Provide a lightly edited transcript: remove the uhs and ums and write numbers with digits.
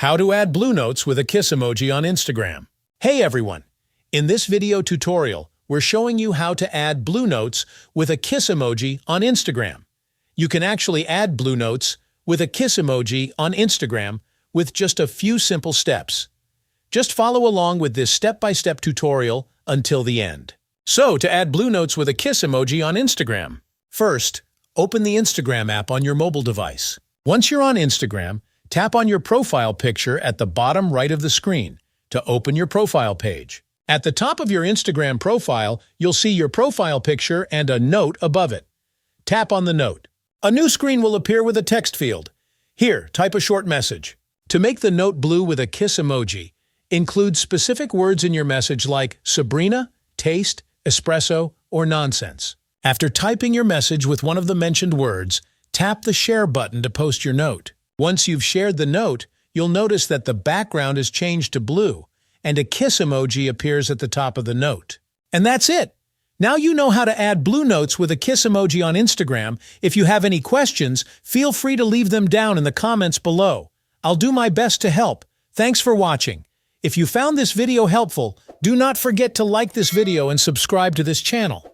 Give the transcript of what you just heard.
How to add blue notes with a kiss emoji on Instagram. Hey everyone! In this video tutorial, we're showing you how to add blue notes with a kiss emoji on Instagram. You can actually add blue notes with a kiss emoji on Instagram with just a few simple steps. Just follow along with this step-by-step tutorial until the end. So, to add blue notes with a kiss emoji on Instagram. First, open the Instagram app on your mobile device. Once you're on Instagram, tap on your profile picture at the bottom right of the screen to open your profile page. At the top of your Instagram profile, you'll see your profile picture and a note above it. Tap on the note. A new screen will appear with a text field. Here, type a short message. To make the note blue with a kiss emoji, include specific words in your message like Sabrina, taste, espresso, or nonsense. After typing your message with one of the mentioned words, tap the share button to post your note. Once you've shared the note, you'll notice that the background is changed to blue, and a kiss emoji appears at the top of the note. And that's it! Now you know how to add blue notes with a kiss emoji on Instagram. If you have any questions, feel free to leave them down in the comments below. I'll do my best to help. Thanks for watching. If you found this video helpful, do not forget to like this video and subscribe to this channel.